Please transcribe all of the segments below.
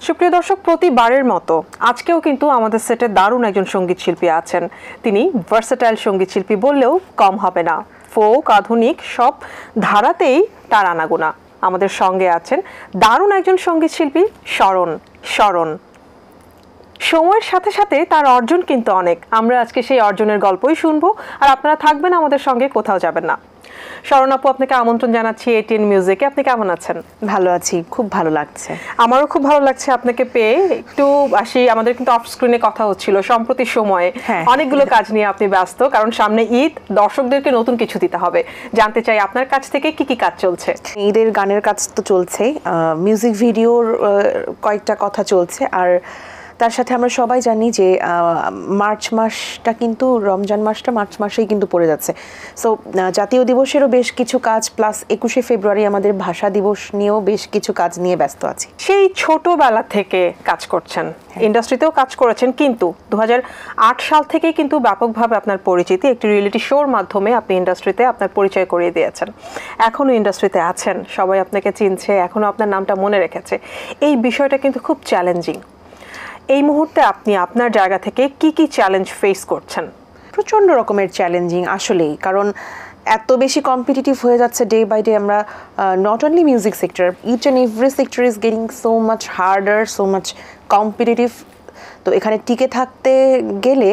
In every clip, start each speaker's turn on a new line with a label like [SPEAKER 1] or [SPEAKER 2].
[SPEAKER 1] সুপ্রিয় দর্শক, প্রতিবারের মতো আজকেও কিন্তু আমাদের সেটে দারুণ একজন সঙ্গীত শিল্পী আছেন। তিনি ভার্সেটাইল সঙ্গীত শিল্পী বললেও কম হবে না। ফোক, আধুনিক সব ধারাতেই তার আনাগোনা। আমাদের সঙ্গে আছেন দারুণ একজন সঙ্গীত শিল্পী শরণ। সময়ের সাথে সাথে তার অর্জন কিন্তু অনেক। আমরা আজকে সেই অর্জনের গল্পই শুনবো, আর আপনারা থাকবেন আমাদের সঙ্গে, কোথাও যাবেন না। শরণ আপু, আপনাকে আমন্ত্রণ জানাচ্ছি এটিএন মিউজিকে। আপনি কেমন আছেন?
[SPEAKER 2] ভালো আছি, খুব ভালো লাগছে।
[SPEAKER 1] আমারও খুব ভালো লাগছে আপনাকে পেয়ে। একটু আসি, আমাদের কিন্তু অফ স্ক্রিনে কথা হচ্ছিল সম্প্রতি সময়ে অনেকগুলো কাজ নিয়ে আপনি ব্যস্ত, কারণ সামনে ঈদ, দর্শকদেরকে নতুন কিছু দিতে হবে। জানতে চাই আপনার কাছ থেকে কি কি কাজ চলছে?
[SPEAKER 2] ঈদের গানের কাজ তো চলছে, মিউজিক ভিডিওর কয়েকটা কথা চলছে, আর তার সাথে আমরা সবাই জানি যে মার্চ মাসটা কিন্তু, রমজান মাসটা মার্চ মাসেই কিন্তু পড়ে যাচ্ছে। সো জাতীয় দিবসেরও বেশ কিছু কাজ, প্লাস 21শে ফেব্রুয়ারি আমাদের ভাষা দিবস নিয়েও বেশ কিছু কাজ নিয়ে ব্যস্ত আছি।
[SPEAKER 1] সেই ছোটবেলা থেকে কাজ করছেন, ইন্ডাস্ট্রিতেও কাজ করেছেন, কিন্তু 2008 সাল থেকে কিন্তু ব্যাপকভাবে আপনার পরিচিতি একটি রিয়েলিটি শোর মাধ্যমে আপনি ইন্ডাস্ট্রিতে আপনার পরিচয় করিয়ে দিয়েছেন। এখনও ইন্ডাস্ট্রিতে আছেন, সবাই আপনাকে চিনছে, এখনও আপনার নামটা মনে রেখেছে। এই বিষয়টা কিন্তু খুব চ্যালেঞ্জিং। এই মুহূর্তে আপনি আপনার জায়গা থেকে কি কি চ্যালেঞ্জ ফেস করছেন?
[SPEAKER 2] প্রচণ্ড রকমের চ্যালেঞ্জিং আসলেই, কারণ এত বেশি কম্পিটিটিভ হয়ে যাচ্ছে ডে বাই ডে। আমরা not only music sector, each and every sector is getting so much harder, so much competitive. তো এখানে টিকে থাকতে গেলে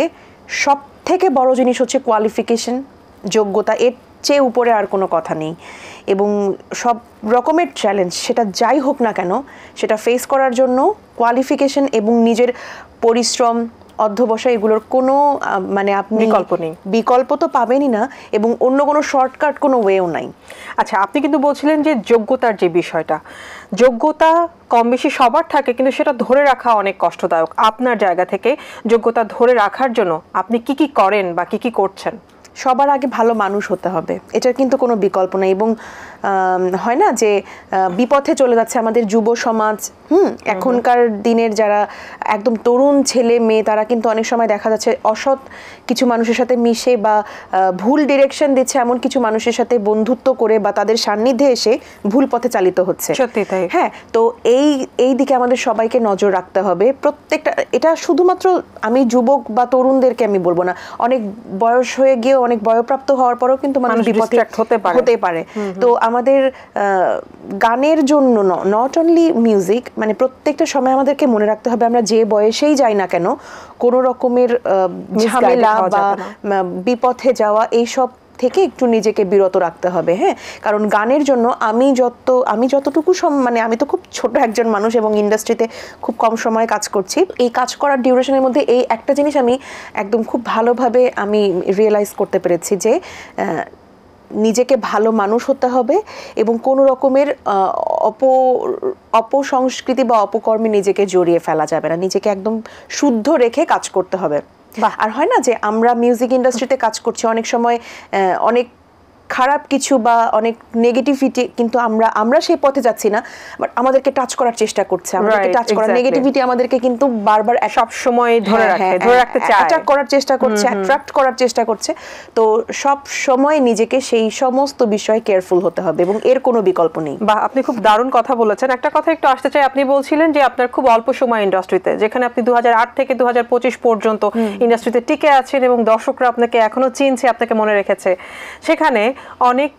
[SPEAKER 2] সব থেকে বড় জিনিস হচ্ছে কোয়ালিফিকেশন, যোগ্যতা। এর চেয়ে উপরে আর কোনো কথা নেই। এবং সব রকমের চ্যালেঞ্জ, সেটা যাই হোক না কেন, সেটা ফেস করার জন্য কোয়ালিফিকেশন এবং নিজের পরিশ্রম, অধ্যবসায়, এগুলোর কোনো মানে আপনি বিকল্প তো পাবেনই না, এবং অন্য কোনো শর্টকাট কোনো ওয়েও নাই।
[SPEAKER 1] আচ্ছা, আপনি কিন্তু বলছিলেন যে যোগ্যতার যে বিষয়টা, যোগ্যতা কম বেশি সবার থাকে, কিন্তু সেটা ধরে রাখা অনেক কষ্টদায়ক। আপনার জায়গা থেকে যোগ্যতা ধরে রাখার জন্য আপনি কি কি করেন বা কি কি করছেন?
[SPEAKER 2] সবার আগে ভালো মানুষ হতে হবে, এটার কিন্তু কোনো বিকল্প নেই। এবং হয় না যে বিপথে চলে যাচ্ছে আমাদের যুব সমাজ, এখনকার দিনের যারা একদম তরুণ ছেলে মেয়ে, তারা কিন্তু অনেক সময় দেখা যাচ্ছে অসৎ কিছু মানুষের সাথে মিশে বা ভুল ডিরেকশন দিচ্ছে, এমন কিছু মানুষের সাথে বন্ধুত্ব করে বা তাদের সান্নিধ্যে এসে ভুল পথে চালিত হচ্ছে।
[SPEAKER 1] সত্যি তাই।
[SPEAKER 2] হ্যাঁ, তো এই দিকে আমাদের সবাইকে নজর রাখতে হবে। প্রত্যেকটা, এটা শুধুমাত্র আমি যুবক বা তরুণদেরকে আমি বলবো না, অনেক বয়স হয়ে গিয়ে, অনেক বয়প্রাপ্ত হওয়ার পরেও কিন্তু মানুষ বিপথে হতে পারে। তো আমাদের গানের জন্য নট অনলি মিউজিক, মানে প্রত্যেকটা সময় আমাদেরকে মনে রাখতে হবে, আমরা যে বয়সেই যাই না কেন, কোনো রকমের ঝামেলা বা বিপথে যাওয়া এইসব থেকে একটু নিজেকে বিরত রাখতে হবে। হ্যাঁ, কারণ গানের জন্য আমি যতটুকু মানে আমি তো খুব ছোট একজন মানুষ এবং ইন্ডাস্ট্রিতে খুব কম সময়ে কাজ করছি। এই কাজ করার ডিউরেশনের মধ্যে এই একটা জিনিস আমি একদম খুব ভালোভাবে আমি রিয়েলাইজ করতে পেরেছি যে নিজেকে ভালো মানুষ হতে হবে এবং কোনো রকমের অপসংস্কৃতি বা অপকর্মে নিজেকে জড়িয়ে ফেলা যাবে না। নিজেকে একদম শুদ্ধ রেখে কাজ করতে হবে। আর হয় না যে আমরা মিউজিক ইন্ডাস্ট্রিতে কাজ করছি, অনেক সময় অনেক খারাপ কিছু বা অনেক নেগেটিভিটি, কিন্তু আমরা সেই পথে যাচ্ছি না, বাট আমাদেরকে টাচ করার চেষ্টা করছে, আমাদেরকে টাচ করার নেগেটিভিটি আমাদেরকে কিন্তু বারবার
[SPEAKER 1] সব সময় ধরে রাখতে চায়,
[SPEAKER 2] অ্যাটাক করার চেষ্টা করছে, অ্যাট্রাক্ট করার চেষ্টা করছে। তো সব সময় নিজেকে সেই সমস্ত বিষয়ে কেয়ারফুল হতে হবে এবং এর কোনো বিকল্প নেই।
[SPEAKER 1] বা আপনি খুব দারুণ কথা বলেছেন। একটা কথা একটু আসতে চাই, আপনি বলছিলেন যে আপনার খুব অল্প সময় ইন্ডাস্ট্রিতে, যেখানে আপনি 2008 থেকে 2025 পর্যন্ত ইন্ডাস্ট্রিতে টিকে আছেন এবং দর্শকরা আপনাকে এখনো চিনছে, আপনাকে মনে রেখেছে। সেখানে অনেক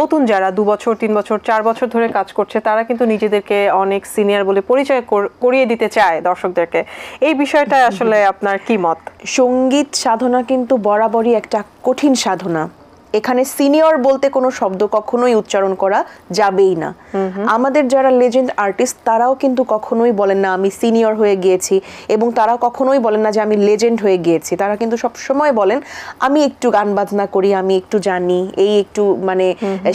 [SPEAKER 1] নতুন যারা 2 বছর 3 বছর 4 বছর ধরে কাজ করছে, তারা কিন্তু নিজেদেরকে অনেক সিনিয়র বলে পরিচয় করিয়ে দিতে চায় দর্শকদেরকে। এই বিষয়টা আসলে আপনার কি মত?
[SPEAKER 2] সঙ্গীত সাধনা কিন্তু বরাবরই একটা কঠিন সাধনা। এখানে সিনিয়র বলতে কোনো শব্দ কখনোই উচ্চারণ করা যাবেই না। আমাদের যারা লেজেন্ড আর্টিস্ট, তারাও কিন্তু কখনোই বলেন না আমি সিনিয়র হয়ে গিয়েছি, এবং তারা কখনোই বলেন না যে আমি লেজেন্ড হয়ে গিয়েছি। তারা কিন্তু সবসময় বলেন আমি একটু গান বাজনা করি, আমি একটু জানি, এই একটু মানে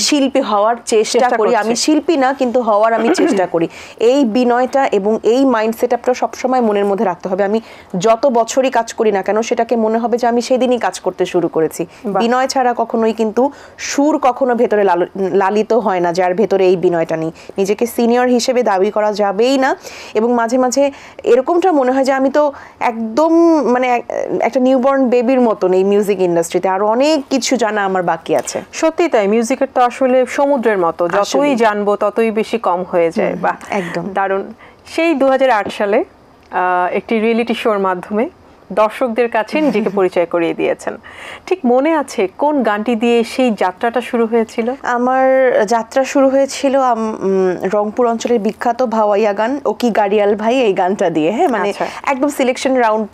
[SPEAKER 2] শিল্পী হওয়ার চেষ্টা করি। আমি শিল্পী না, কিন্তু হওয়ার আমি চেষ্টা করি। এই বিনয়টা এবং এই মাইন্ডসেট আপটা সবসময় মনের মধ্যে রাখতে হবে। আমি যত বছরই কাজ করি না কেন, সেটাকে মনে হবে যে আমি সেদিনই কাজ করতে শুরু করেছি। বিনয় ছাড়া কখনোই কিন্তু সুর কখনো ভেতরে লালিত হয় না যার ভেতরে এই বিনয়টা নেই। নিজেকে সিনিয়র হিসেবে দাবি করা যাবেই না। এবং মাঝে মাঝে এরকমটা মনে হয় যে আমি তো একদম মানে একটা নিউবর্ন বেবির মতন এই মিউজিক ইন্ডাস্ট্রিতে, আর অনেক কিছু জানা আমার বাকি আছে।
[SPEAKER 1] সত্যি তাই, মিউজিকের তো আসলে সমুদ্রের মতো, যতই জানবো ততই বেশি কম হয়ে যায়। বাহ,
[SPEAKER 2] একদম
[SPEAKER 1] দারুণ। সেই 2008 সালে একটি রিয়েলিটি শোর মাধ্যমে দর্শকদের কাছে নিজেকে পরিচয় করিয়ে দিয়েছেন। ঠিক মনে আছে কোন গানটি দিয়ে সেই যাত্রাটা শুরু হয়েছিল?
[SPEAKER 2] আমার যাত্রা শুরু হয়েছিল রংপুর অঞ্চলের বিখ্যাত ভাওয়াইয়া গান ও কি গাড়িয়াল ভাই, এই গানটা দিয়ে। হ্যাঁ, মানে একদম সিলেকশন রাউন্ড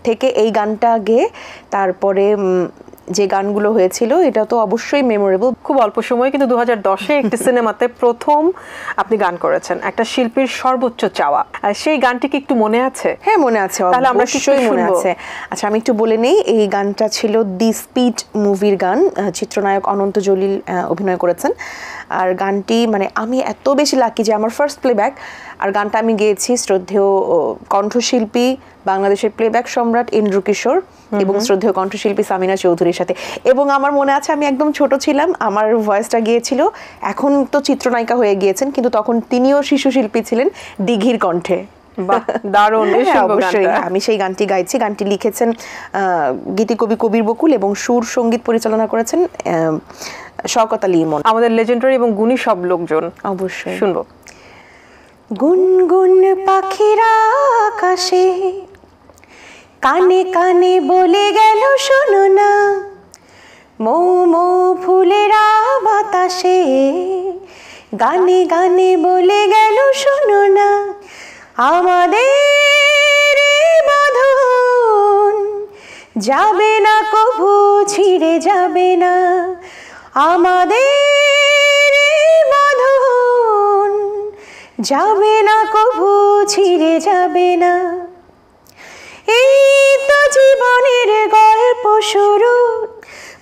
[SPEAKER 2] থেকে এই গানটা গেয়ে তারপরে যে গানগুলো হয়েছিল এটা তো অবশ্যই মেমোরেবল।
[SPEAKER 1] খুব অল্প সময়ে কিন্তু 2010-এ একটি সিনেমাতে প্রথম আপনি গান করেছেন, একটা শিল্পীর সর্বোচ্চ চাওয়া। সেই গানটি কি একটু মনে আছে?
[SPEAKER 2] হ্যাঁ, মনে আছে,
[SPEAKER 1] তাহলে আমরা
[SPEAKER 2] অবশ্যই মনে আছে। আচ্ছা, আমি একটু বলে নেই, এই গানটা ছিল দি স্পিড মুভির গান, চিত্রনায়ক অনন্ত জলিল অভিনয় করেছেন। আর গানটি মানে আমি এত বেশি লাকি যে আমার ফার্স্ট প্লেব্যাক, আর গানটা আমি গেয়েছি শ্রদ্ধেয় কণ্ঠশিল্পী বাংলাদেশের প্লেব্যাক সম্রাট ইন্দ্র কিশোর এবং শ্রদ্ধেয় কণ্ঠশিল্পী সামিনা চৌধুরীর সাথে। এবং আমার মনে আছে আমি একদম ছোট ছিলাম, আমার ভয়েসটা গিয়েছিল, এখন তো চিত্রনায়িকা হয়ে গিয়েছেন, কিন্তু তখন তিনিও শিশু শিল্পী ছিলেন দিঘির কণ্ঠে।
[SPEAKER 1] দারুণ,
[SPEAKER 2] অবশ্যই আমি সেই গানটি গাইছি। গানটি লিখেছেন গীতিকবি কবির বকুল এবং সুর সঙ্গীত পরিচালনা করেছেন শওকত আলী ইমন,
[SPEAKER 1] আমাদের লেজেন্ডারি এবং গুণী সব লোকজন।
[SPEAKER 2] অবশ্যই
[SPEAKER 1] শুনবো।
[SPEAKER 2] গুনগুন পাখিরা আকাশে কানে কানে বলে গেল শোনো না, মৌ মৌ ফুলেরা বাতাসে গানে গানে বলে গেল শোনো না, আমাদের বাঁধন যাবে না কভু ছিঁড়ে যাবে না, আমাদের বাঁধন যাবে না কভু ছিঁড়ে যাবে না। এই তো জীবনের গল্প শুরু,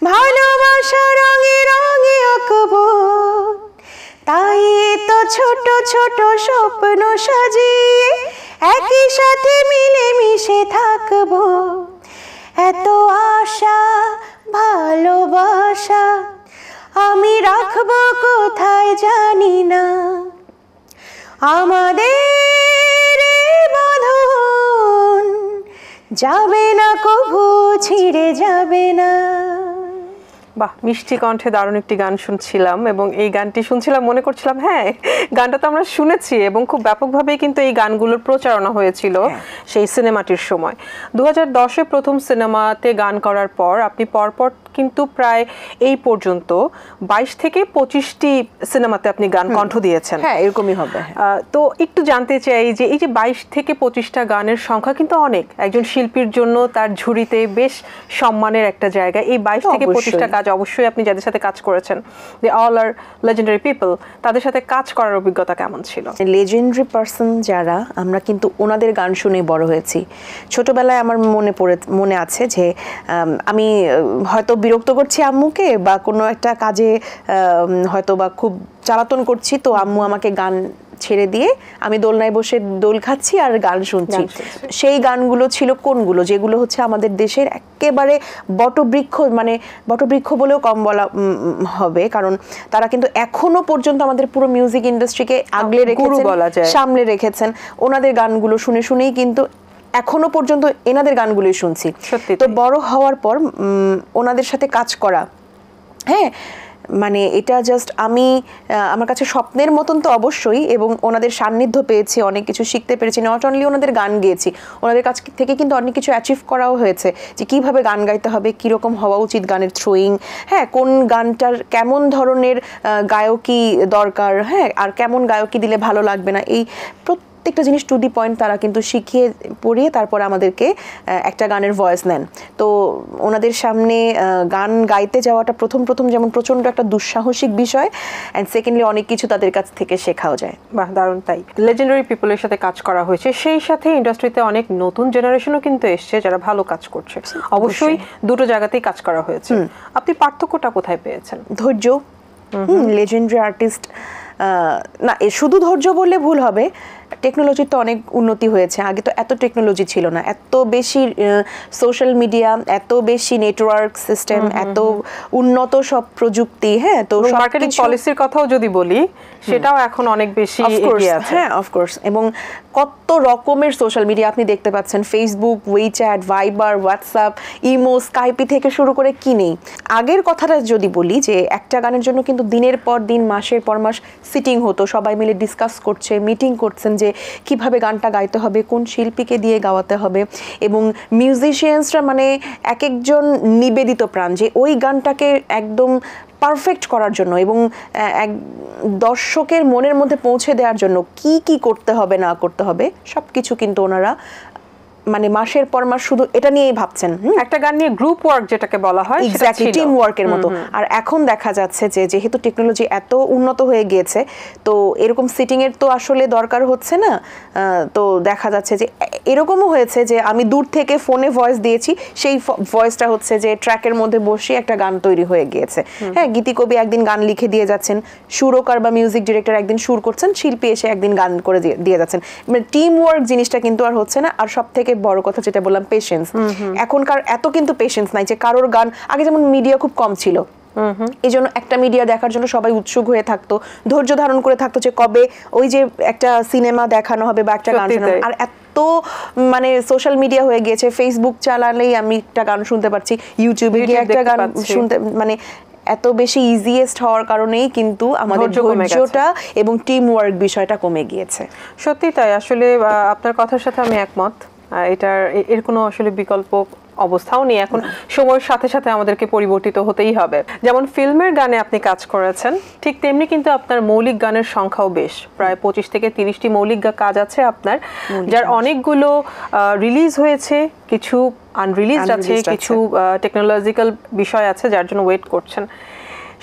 [SPEAKER 2] ভালোবাসা রঙে রঙে আঁকবো, তাই তো ছোট ছোট স্বপ্ন সাজিয়ে একই সাথে মিলে মিশে থাকবো। এত আশা ভালোবাসা আমি রাখবো কোথায় জানি না, আমাদের বাঁধন যাবে না কভু ছিঁড়ে যাবে না।
[SPEAKER 1] বাহ, মিষ্টি কণ্ঠে দারুণ একটি গান শুনছিলাম, এবং এই গানটি শুনছিলাম মনে করছিলাম হ্যাঁ গানটা তো আমরা শুনেছি, এবং খুব ব্যাপকভাবেই কিন্তু এই গানগুলোর প্রচারণা হয়েছিল সেই সিনেমাটির সময়। 2010-এ প্রথম সিনেমাতে গান করার পর আপনি পরপর কিন্তু প্রায় এই পর্যন্ত 22 থেকে 25টি সিনেমাতে আপনি গান কণ্ঠ দিয়েছেন।
[SPEAKER 2] হ্যাঁ, এরকমই হবে।
[SPEAKER 1] তো একটু জানতে চাই যে এই যে 22 থেকে 25টা গানের সংখ্যা কিন্তু অনেক, একজন শিল্পীর জন্য তার ঝুড়িতে বেশ সম্মানের একটা জায়গা। এই 22 থেকে 25টা কাজ অবশ্যই আপনি যাদের সাথে কাজ করেছেন, they all are legendary people, তাদের সাথে কাজ করার অভিজ্ঞতা কেমন ছিল?
[SPEAKER 2] লেজেন্ডারি পারসন যারা, আমরা কিন্তু ওনাদের গান শুনে বড় হয়েছি। ছোটবেলায় আমার মনে আছে যে আমি হয়তো বিরক্ত করছি আম্মুকে, বা কোনো একটা কাজে হয়তো বা খুব জ্বালাতন করছি, তো আম্মু আমাকে গান ছেড়ে দিয়ে আমি দোলনায় বসে দোল খাচ্ছি আর গান শুনছি। সেই গানগুলো ছিল কোনগুলো, যেগুলো হচ্ছে আমাদের দেশের একেবারে বটবৃক্ষ, মানে বটবৃক্ষ বলেও কম বলা হবে, কারণ তারা কিন্তু এখনো পর্যন্ত আমাদের পুরো মিউজিক ইন্ডাস্ট্রিকে আগলে রেখেছেন, সামলে রেখেছেন। ওনাদের গানগুলো শুনে শুনেই কিন্তু এখনো পর্যন্ত এনাদের গানগুলোই শুনছি। তো বড় হওয়ার পর ওনাদের সাথে কাজ করা, হ্যাঁ মানে এটা জাস্ট আমার কাছে স্বপ্নের মতন তো অবশ্যই, এবং ওনাদের সান্নিধ্য পেয়েছি, অনেক কিছু শিখতে পেরেছি। নট অনলি ওনাদের গান গেয়েছি, ওনাদের কাছ থেকে কিন্তু অনেক কিছু অ্যাচিভ করাও হয়েছে, যে কিভাবে গান গাইতে হবে, কীরকম হওয়া উচিত গানের থ্রোয়িং, হ্যাঁ কোন গানটার কেমন ধরনের গায়কী দরকার, হ্যাঁ আর কেমন গায়কী দিলে ভালো লাগবে না, এই প্রত্যেকটা জিনিস টু দি পয়েন্ট তারা কিন্তু শিখিয়ে পড়িয়ে তারপর আমাদেরকে একটা গানের ভয়েস নেন। তো ওনাদের সামনে গান গাইতে যাওয়াটা প্রথম যেমন প্রচণ্ড একটা দুঃসাহসিক বিষয়, অ্যান্ড সেকেন্ডলি অনেক কিছু তাদের কাছ থেকে শেখাও যায়।
[SPEAKER 1] বাহ, দারুণ। তাই লেজেন্ডারি পিপলের সাথে কাজ করা হয়েছে, সেই সাথে ইন্ডাস্ট্রিতে অনেক নতুন জেনারেশনও কিন্তু এসছে যারা ভালো কাজ করছে। অবশ্যই দুটো জায়গাতেই কাজ করা হয়েছে। আপনি পার্থক্যটা কোথায় পেয়েছেন?
[SPEAKER 2] ধৈর্য। লেজেন্ডারি আর্টিস্ট না, শুধু ধৈর্য বললে ভুল হবে, টেকনোলজির তো অনেক উন্নতি হয়েছে। আগে তো এত টেকনোলজি ছিল না, এত বেশি সোশ্যাল মিডিয়া, এত বেশি নেটওয়ার্ক সিস্টেম, এত উন্নত সব প্রযুক্তি। হ্যাঁ, তো
[SPEAKER 1] মার্কেটিং পলিসির কথাও যদি বলি সেটাও এখন অনেক বেশি এগিয়ে আছে।
[SPEAKER 2] হ্যাঁ, অফকোর্স। এবং কত রকমের সোশ্যাল মিডিয়া আপনি দেখতে পাচ্ছেন, Facebook, WeChat, Viber, WhatsApp, imo, Skype থেকে শুরু করে কি নেই। আগের কথাটা যদি বলি, যে একটা গানের জন্য কিন্তু দিনের পর দিন, মাসের পর মাস সিটিং হতো, সবাই মিলে ডিসকাস করছে, মিটিং করছেন যে কিভাবে গানটা গাইতে হবে, কোন শিল্পীকে দিয়ে গাওয়াতে হবে, এবং মিউজিশিয়ানসরা মানে এক একজন নিবেদিত প্রাণ যে ওই গানটাকে একদম পারফেক্ট করার জন্য এবং এক দর্শকের মনের মধ্যে পৌঁছে দেওয়ার জন্য কি কি করতে হবে না করতে হবে সব কিছু কিন্তু ওনারা মানে মাসের পর মাস শুধু এটা নিয়েই ভাবছেন।
[SPEAKER 1] একটা গান নিয়ে গ্রুপ ওয়ার্ক যেটাকে বলা হয়,
[SPEAKER 2] এক্স্যাক্টলি টিম ওয়ার্কের মতো। আর এখন দেখা যাচ্ছে যে যেহেতু টেকনোলজি এত উন্নত হয়ে গিয়েছে, তো এরকম সিটিং এর তো আসলে দরকার হচ্ছে না। তো দেখা যাচ্ছে যে এরকমও হয়েছে যে আমি দূর থেকে ফোনে ভয়েস দিয়েছি, সেই ভয়েসটা হচ্ছে যে ট্র্যাকের মধ্যে বসে একটা গান তৈরি হয়ে গিয়েছে। হ্যাঁ, গীতিকবি একদিন গান লিখে দিয়ে যাচ্ছেন, সুরকার বা মিউজিক ডিরেক্টর একদিন সুর করছেন, শিল্পী এসে একদিন গান করে দিয়ে যাচ্ছেন। মানে টিম ওয়ার্ক জিনিসটা কিন্তু আর হচ্ছে না। আর সব থেকে বড় কথা যেটা বললাম, পেশেন্স। এখনকার এত কিন্তু পেশেন্স নাই যে কারোর গান, আগে যেমন মিডিয়া খুব কম ছিল, এই জন্য একটা মিডিয়া দেখার জন্য সবাই উৎসুক হয়ে থাকতো, ধৈর্য ধারণ করে থাকতো যে কবে ওই যে একটা সিনেমা দেখানো হবে বা একটা গান শোনানো। আর এত মানে সোশ্যাল মিডিয়া হয়ে গিয়েছে, ফেসবুক চালালেই আমি একটা গান শুনতে পারছি, ইউটিউবে গিয়ে একটা গান শুনতে, মানে এত বেশি ইজিয়েস্ট হওয়ার কারণেই কিন্তু আমাদের ধৈর্যটা এবং টিম ওয়ার্ক বিষয়টা কমে গিয়েছে।
[SPEAKER 1] সত্যি তাই, আসলে আপনার কথার সাথে আমি একমত। এর কোনো আসলে বিকল্প অবস্থাও নেই। এখন সময়ের সাথে সাথে আমাদেরকে পরিবর্তিত হতেই হবে। যেমন ফিল্মের গানে আপনি কাজ করেছেন, ঠিক তেমনি কিন্তু আপনার মৌলিক গানের সংখ্যাও বেশ, প্রায় 25 থেকে 30টি মৌলিক কাজ আছে আপনার, যার অনেকগুলো রিলিজ হয়েছে, কিছু আনরিলিজড আছে, কিছু টেকনোলজিক্যাল বিষয় আছে যার জন্য ওয়েট করছেন।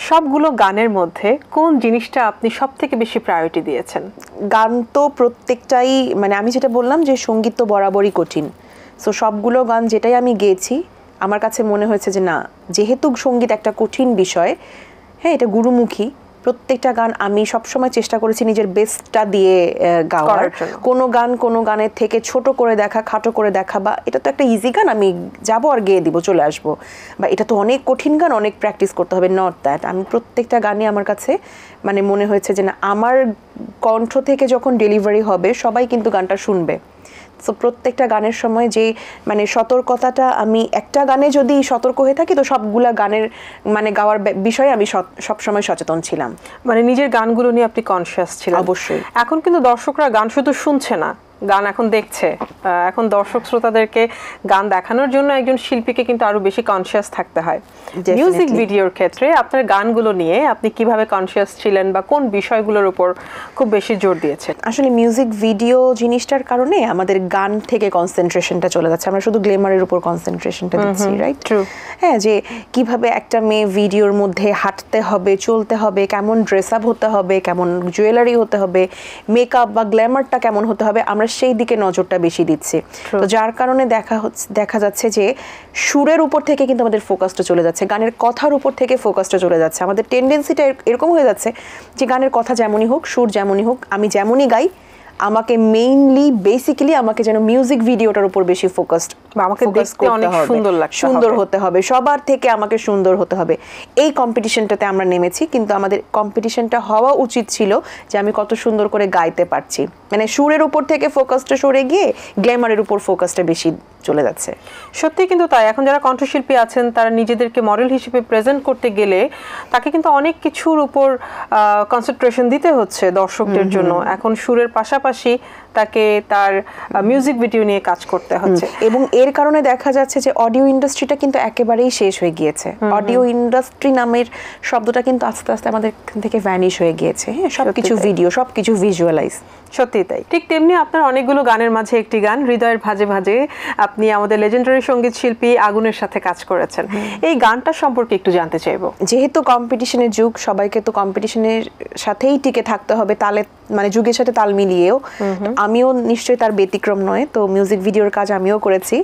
[SPEAKER 1] সবগুলো গানের মধ্যে কোন জিনিসটা আপনি সব থেকে বেশি প্রায়োরিটি দিয়েছেন?
[SPEAKER 2] গান তো প্রত্যেকটাই, মানে আমি যেটা বললাম যে সঙ্গীত তো বরাবরই কঠিন, সো সবগুলো গান যেটাই আমি গেয়েছি আমার কাছে মনে হয়েছে যে না, যেহেতু সঙ্গীত একটা কঠিন বিষয়, হ্যাঁ এটা গুরুমুখী, প্রত্যেকটা গান আমি সবসময় চেষ্টা করেছি নিজের বেস্টটা দিয়ে গাওয়ার। কোনো গানের থেকে ছোট করে দেখা, খাটো করে দেখা, বা এটা তো একটা ইজি গান আমি যাবো আর গেয়ে দিব চলে আসবো, বা এটা তো অনেক কঠিন গান, অনেক প্র্যাকটিস করতে হবে, নট দ্যাট। আমি প্রত্যেকটা গানই আমার কাছে মানে মনে হয়েছে যে না, আমার কণ্ঠ থেকে যখন ডেলিভারি হবে সবাই কিন্তু গানটা শুনবে। সো প্রত্যেকটা গানের সময় যে মানে সতর্কতাটা, আমি একটা গানে যদি সতর্ক হয়ে থাকি তো সবগুলা গানের মানে গাওয়ার বিষয়ে আমি সবসময় সচেতন ছিলাম।
[SPEAKER 1] মানে নিজের গানগুলো নিয়ে আপনি কনসিয়াস ছিলেন।
[SPEAKER 2] অবশ্যই।
[SPEAKER 1] এখন কিন্তু দর্শকরা গান শুধু শুনছে না, গান এখন দেখছে। এখন দর্শক শ্রোতাদেরকে গান দেখানোর জন্য একজন শিল্পীকে কিন্তু আরো বেশি কনসিয়াস থাকতে হয়। মিউজিক ভিডিওর ক্ষেত্রে আপনার গানগুলো নিয়ে আপনি কিভাবে কনসিয়াস ছিলেন বা কোন বিষয়গুলোর উপর খুব বেশি জোর দিয়েছেন?
[SPEAKER 2] আসলে মিউজিক ভিডিও জিনিসটার কারণে আমাদের গান থেকে কনসেন্ট্রেশনটা চলে যাচ্ছে, আমরা শুধু গ্ল্যামারের উপর কনসেন্ট্রেশনটা দিচ্ছি, রাইট? হ্যাঁ, যে কিভাবে একটা মেয়ে ভিডিওর মধ্যে হাঁটতে হবে, চলতে হবে, কেমন ড্রেস আপ হতে হবে, কেমন জুয়েলারি হতে হবে, মেকআপ বা গ্ল্যামারটা কেমন হতে হবে, আমরা সেই দিকে নজরটা বেশি দিচ্ছি। তো যার কারণে দেখা যাচ্ছে যে সুরের উপর থেকে কিন্তু আমাদের ফোকাসটা চলে যাচ্ছে, গানের কথার উপর থেকে ফোকাসটা চলে যাচ্ছে। আমাদের টেন্ডেন্সিটা এরকম হয়ে যাচ্ছে যে গানের কথা যেমনই হোক, সুর যেমনই হোক, আমি যেমনই গাই, আমাকে মেইনলি বেসিক্যালি আমাকে যেন মিউজিক ভিডিওটার উপর বেশি ফোকাসড,
[SPEAKER 1] আমাকে দেখতে অনেক
[SPEAKER 2] সুন্দর হতে হবে, সবার থেকে আমাকে সুন্দর হতে হবে। এই কম্পিটিশনটাতে আমরা নেমেছি, কিন্তু আমাদের কম্পিটিশনটা হওয়া উচিত ছিল যে আমি কত সুন্দর করে গাইতে পারছি। মানে সুরের উপর থেকে ফোকাসটা সরে গিয়ে গ্ল্যামারের উপর ফোকাসটা বেশি চলে যাচ্ছে।
[SPEAKER 1] সত্যি কিন্তু তাই। এখন যারা কণ্ঠশিল্পী আছেন তারা নিজেদেরকে মডেল হিসেবে প্রেজেন্ট করতে গেলে তাকে কিন্তু অনেক কিছুর উপর কনসেন্ট্রেশন দিতে হচ্ছে দর্শকদের জন্য। এখন সুরের পাশাপাশি তাকে তার মিউজিক ভিডিও নিয়ে কাজ করতে হচ্ছে,
[SPEAKER 2] এবং এর কারণে দেখা যাচ্ছে যে অডিও ইন্ডাস্ট্রিটা কিন্তু একেবারেই শেষ হয়ে গিয়েছে। অডিও ইন্ডাস্ট্রি নামের শব্দটা কিন্তু আস্তে আস্তে আমাদের থেকে ভ্যানিশ হয়ে গিয়েছে। হ্যাঁ, সবকিছু ভিডিও, সবকিছু ভিজুয়ালাইজ।
[SPEAKER 1] সত্যি তাই। ঠিক তেমনি আপনার অনেকগুলো গানের মাঝে একটি গান হৃদয়ের ভাঁজে ভাঁজে আপনি আমাদের লেজেন্ডারি সঙ্গীত শিল্পী আগুনের সাথে কাজ করেছেন। এই গানটা সম্পর্কে একটু জানতে চাইবো।
[SPEAKER 2] যেহেতু কম্পিটিশনের যুগ, সবাইকে তো কম্পিটিশনের সাথেই টিকে থাকতে হবে, তালে মানে যুগের সাথে তাল মিলিয়েও, আমিও নিশ্চয়ই তার ব্যতিক্রম নয়। তো মিউজিক ভিডিওর কাজ আমিও করেছি।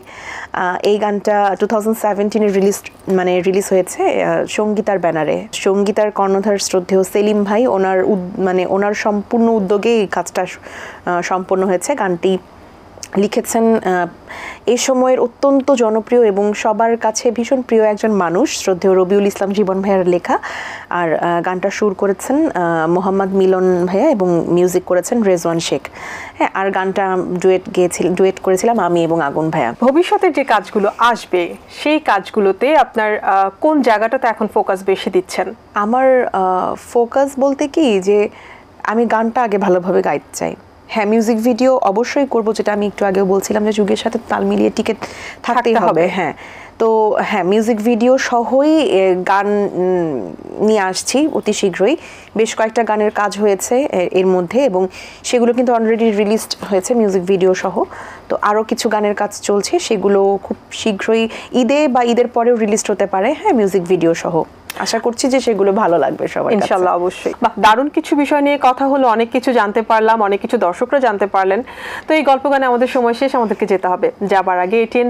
[SPEAKER 2] এই গানটা 2017-এ রিলিজ হয়েছে সঙ্গীতার ব্যানারে। সঙ্গীতার কর্ণধার শ্রদ্ধেয় সেলিম ভাই, ওনার সম্পূর্ণ উদ্যোগে এই কাজটা সম্পন্ন হয়েছে। গানটি লিখেছেন এই সময়ের অত্যন্ত জনপ্রিয় এবং সবার কাছে ভীষণ প্রিয় একজন মানুষ, শ্রদ্ধেয় রবিউল ইসলাম জীবন ভাইয়ার লেখা। আর গানটা সুর করেছেন মোহাম্মদ মিলন ভাইয়া এবং মিউজিক করেছেন রেজওয়ান শেখ। হ্যাঁ, আর গানটা ডুয়েট করেছিলাম আমি এবং আগুন ভাইয়া।
[SPEAKER 1] ভবিষ্যতের যে কাজগুলো আসবে সেই কাজগুলোতে আপনার কোন জায়গাটাতে এখন ফোকাস বেশি দিচ্ছেন?
[SPEAKER 2] আমার ফোকাস বলতে কি, যে আমি গানটা আগে ভালোভাবে গাইতে চাই। হ্যাঁ, মিউজিক ভিডিও অবশ্যই করব, যেটা আমি একটু আগেও বলছিলাম যে যুগের সাথে তাল মিলিয়ে টিকে থাকতেই হবে। হ্যাঁ, তো হ্যাঁ, মিউজিক ভিডিও সহই গান নিয়ে আসছি অতি শীঘ্রই। বেশ কয়েকটা গানের কাজ হয়েছে এর মধ্যে, এবং সেগুলো কিন্তু অলরেডি রিলিজড হয়েছে মিউজিক ভিডিও সহ। তো আরও কিছু গানের কাজ চলছে, সেগুলো খুব শীঘ্রই ঈদে বা ঈদের পরেও রিলিজ হতে পারে, হ্যাঁ, মিউজিক ভিডিও সহ। আশা করছি যে সেগুলো ভালো লাগবে সবার কাছে।
[SPEAKER 1] ইনশাআল্লাহ, অবশ্যই। বাহ, দারুণ কিছু বিষয় নিয়ে কথা হলো, অনেক কিছু জানতে পারলাম, অনেক কিছু দর্শকরা জানতে পারলেন। তো এই গল্প গানে আমাদের সময় শেষ, আমাদেরকে যেতে হবে। যাবার আগে এটিএন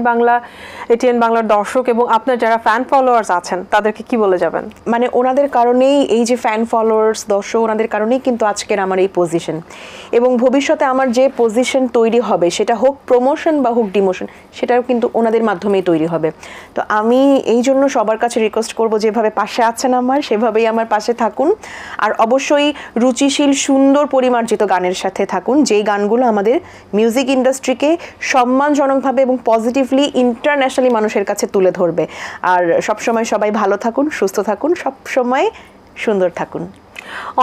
[SPEAKER 1] বাংলার দর্শক এবং আপনার যারা ফ্যান ফলোয়ার্স আছেন তাদেরকে কি বলে যাবেন?
[SPEAKER 2] মানে ওনাদের কারণেই, এই যে ফ্যান ফলোয়ার্স দর্শক, ওনাদের কারণেই কিন্তু আজকের আমার এই পজিশন, এবং ভবিষ্যতে আমার যে পজিশন তৈরি হবে সেটা হোক প্রমোশন বা হোক ডিমোশন, সেটাও কিন্তু ওনাদের মাধ্যমেই তৈরি হবে। তো আমি এই জন্য সবার কাছে রিকোয়েস্ট করব, যেভাবে পাশে আছেন আমার, সেভাবেই আমার পাশে থাকুন। আর অবশ্যই রুচিশীল সুন্দর পরিমার্জিত গানের সাথে থাকুন, যেই গানগুলো আমাদের মিউজিক ইন্ডাস্ট্রিকে সম্মানজনকভাবে এবং পজিটিভলি ইন্টারন্যাশনালি মানুষের কাছে তুলে ধরবে। আর সবসময় সবাই ভালো থাকুন, সুস্থ থাকুন, সবসময় সুন্দর থাকুন।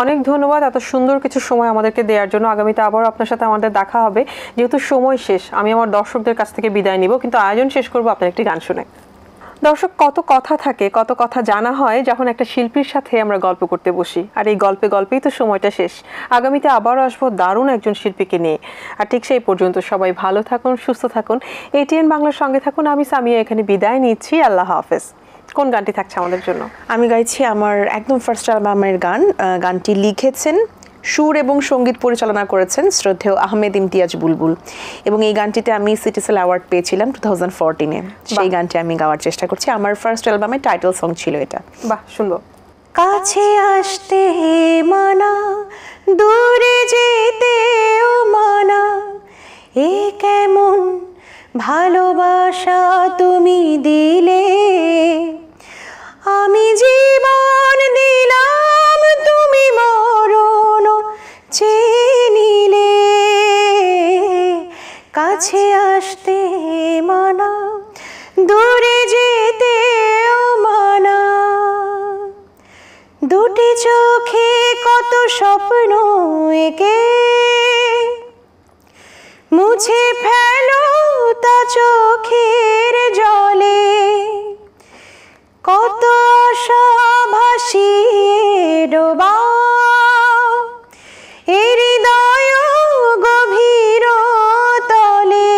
[SPEAKER 1] অনেক ধন্যবাদ এত সুন্দর কিছু সময় আমাদেরকে দেওয়ার জন্য। আগামীতে আবারও আপনার সাথে আমাদের দেখা হবে। যেহেতু সময় শেষ, আমি আমার দর্শকদের কাছ থেকে বিদায় নিব, কিন্তু আয়োজন শেষ করবো আপনার একটি গান শুনে। দর্শক, কত কথা থাকে, কত কথা জানা হয় যখন একটা শিল্পীর সাথে আমরা গল্প করতে বসি, আর এই গল্পেই তো সময়টা শেষ। আগামীতে আবারও আসবো দারুণ একজন শিল্পীকে নিয়ে। আর ঠিক সেই পর্যন্ত সবাই ভালো থাকুন, সুস্থ থাকুন, এটিএন বাংলার সঙ্গে থাকুন। আমি সামিয়া এখানে বিদায় নিচ্ছি। আল্লাহ হাফেজ। কোন গানটি থাকছে আমাদের জন্য?
[SPEAKER 2] আমি গাইছি আমার একদম ফার্স্ট অ্যালবামের গান। গানটি লিখেছেন, সুর এবং সঙ্গীত পরিচালনা করেছেন শ্রদ্ধেয় আহমেদ ইমতিয়াজ বুলবুল, এবং এই গানটিতে আমি সিটিসেল অ্যাওয়ার্ড পেয়েছিলাম 2014-এ। সেই গানটি আমি গাওয়ার চেষ্টা করছি। আমার ফার্স্ট অ্যালবামের টাইটেল সং ছিল এটা।
[SPEAKER 1] বাহ, সুন্দর।
[SPEAKER 2] কাছে আসতে মানা, দূরে যেতেও মানা, এ কেমন ভালোবাসা তুমি দিলে, আমি জীবন দিলাম তুমি মরণ চেয়ে নিলে, কাছে আসতে মানা, দূরে যেতেও মানা, দুটি চোখে কত স্বপ্ন এঁকে মুছে ফেলো তা চোখের জলে, কত আশা ভাসিয়ে ডোবাও এ হৃদয় গভীর তলে,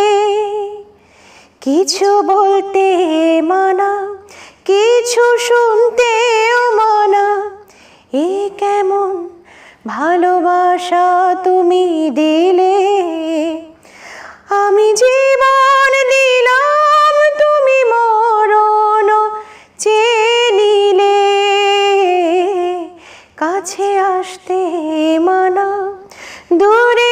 [SPEAKER 2] কিছু বলতে মানা, কিছু শুনতেও মানা, এ কেমন ভালোবাসা তুমি দিলে, আমি জীবন দিলাম তুমি মরণ চেয়ে নিলে, কাছে আসতে মানা, দূরে